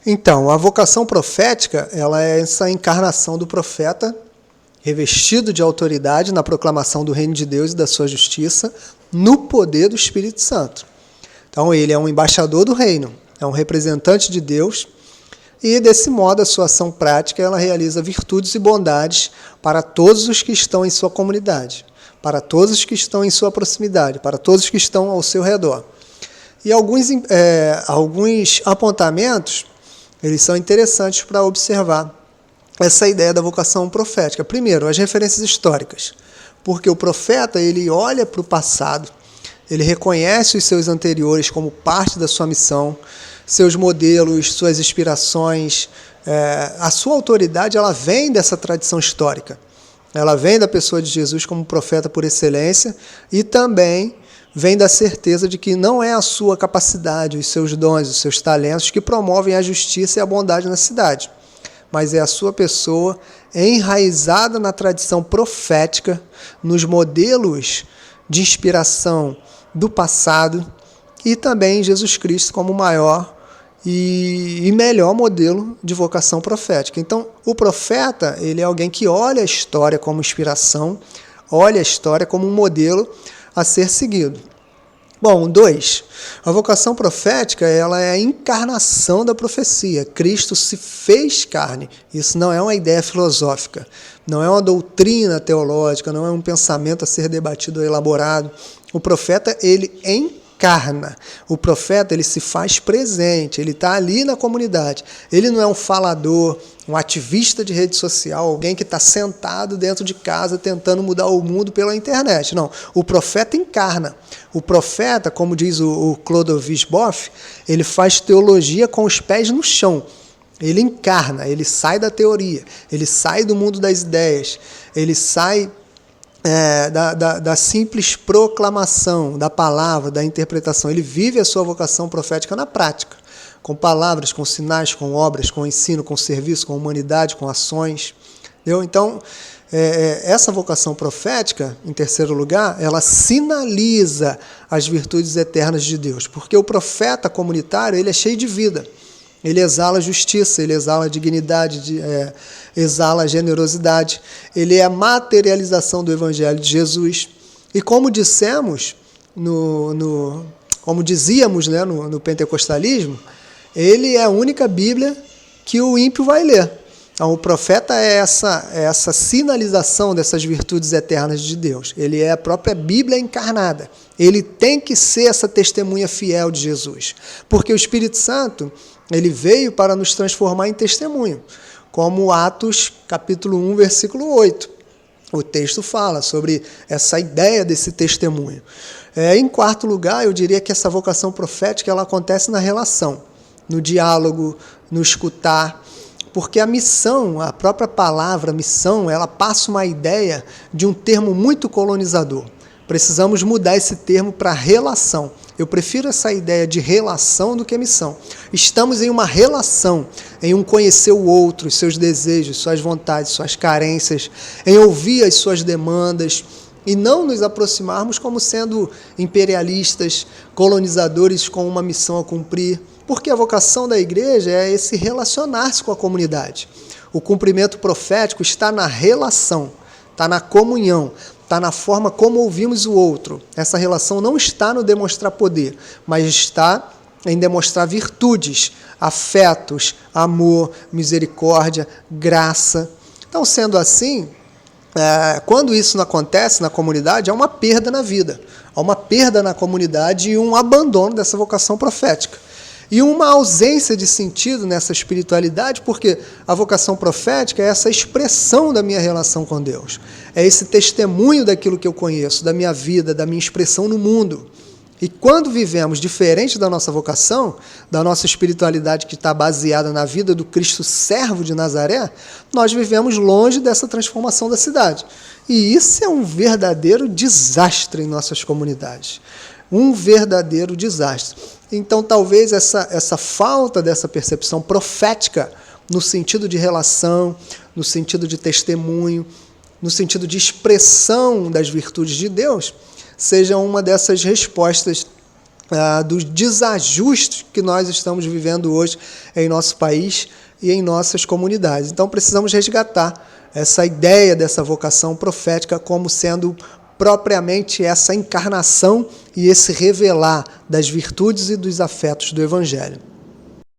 Então, a vocação profética, ela é essa encarnação do profeta revestido de autoridade na proclamação do reino de Deus e da sua justiça, no poder do Espírito Santo. Então, ele é um embaixador do reino, é um representante de Deus, e desse modo a sua ação prática ela realiza virtudes e bondades para todos os que estão em sua comunidade, para todos os que estão em sua proximidade, para todos os que estão ao seu redor. E alguns apontamentos, eles são interessantes para observar essa ideia da vocação profética. Primeiro, as referências históricas, porque o profeta ele olha para o passado, ele reconhece os seus anteriores como parte da sua missão, seus modelos, suas inspirações, a sua autoridade ela vem dessa tradição histórica, ela vem da pessoa de Jesus como profeta por excelência e também vem da certeza de que não é a sua capacidade, os seus dons, os seus talentos que promovem a justiça e a bondade na cidade, mas é a sua pessoa enraizada na tradição profética, nos modelos de inspiração do passado e também Jesus Cristo como o maior e melhor modelo de vocação profética. Então, o profeta ele é alguém que olha a história como inspiração, olha a história como um modelo a ser seguido. Bom, 2. A vocação profética ela é a encarnação da profecia. Cristo se fez carne. Isso não é uma ideia filosófica, não é uma doutrina teológica, não é um pensamento a ser debatido ou elaborado. O profeta, ele encarna. O profeta, ele se faz presente, ele está ali na comunidade. Ele não é um falador, um ativista de rede social, alguém que está sentado dentro de casa tentando mudar o mundo pela internet. Não, o profeta encarna. O profeta, como diz o Clodovis Boff, ele faz teologia com os pés no chão. Ele encarna, ele sai da teoria, ele sai do mundo das ideias, ele sai da simples proclamação, da palavra, da interpretação. Ele vive a sua vocação profética na prática, com palavras, com sinais, com obras, com ensino, com serviço, com humanidade, com ações. Entendeu? Então, essa vocação profética, em terceiro lugar, ela sinaliza as virtudes eternas de Deus, porque o profeta comunitário ele é cheio de vida. Ele exala justiça, ele exala dignidade, exala generosidade. Ele é a materialização do Evangelho de Jesus. E como dissemos, como dizíamos no pentecostalismo, ele é a única Bíblia que o ímpio vai ler. Então, o profeta é essa sinalização dessas virtudes eternas de Deus. Ele é a própria Bíblia encarnada. Ele tem que ser essa testemunha fiel de Jesus. Porque o Espírito Santo ele veio para nos transformar em testemunho, como Atos capítulo 1, versículo 8. O texto fala sobre essa ideia desse testemunho. Em quarto lugar, eu diria que essa vocação profética ela acontece na relação, no diálogo, no escutar, porque a missão, a própria palavra missão, ela passa uma ideia de um termo muito colonizador. Precisamos mudar esse termo para relação. Eu prefiro essa ideia de relação do que missão. Estamos em uma relação, em um conhecer o outro, os seus desejos, suas vontades, suas carências, em ouvir as suas demandas e não nos aproximarmos como sendo imperialistas, colonizadores com uma missão a cumprir, porque a vocação da igreja é esse relacionar-se com a comunidade. O cumprimento profético está na relação, está na comunhão, está na forma como ouvimos o outro. Essa relação não está no demonstrar poder, mas está em demonstrar virtudes, afetos, amor, misericórdia, graça. Então, sendo assim, quando isso não acontece na comunidade, há uma perda na vida, há uma perda na comunidade e um abandono dessa vocação profética. E uma ausência de sentido nessa espiritualidade, porque a vocação profética é essa expressão da minha relação com Deus. É esse testemunho daquilo que eu conheço, da minha vida, da minha expressão no mundo. E quando vivemos diferente da nossa vocação, da nossa espiritualidade que está baseada na vida do Cristo servo de Nazaré, nós vivemos longe dessa transformação da cidade. E isso é um verdadeiro desastre em nossas comunidades. Um verdadeiro desastre. Então, talvez essa falta dessa percepção profética no sentido de relação, no sentido de testemunho, no sentido de expressão das virtudes de Deus, seja uma dessas respostas dos desajustes que nós estamos vivendo hoje em nosso país e em nossas comunidades. Então precisamos resgatar essa ideia dessa vocação profética como sendo propriamente essa encarnação e esse revelar das virtudes e dos afetos do Evangelho.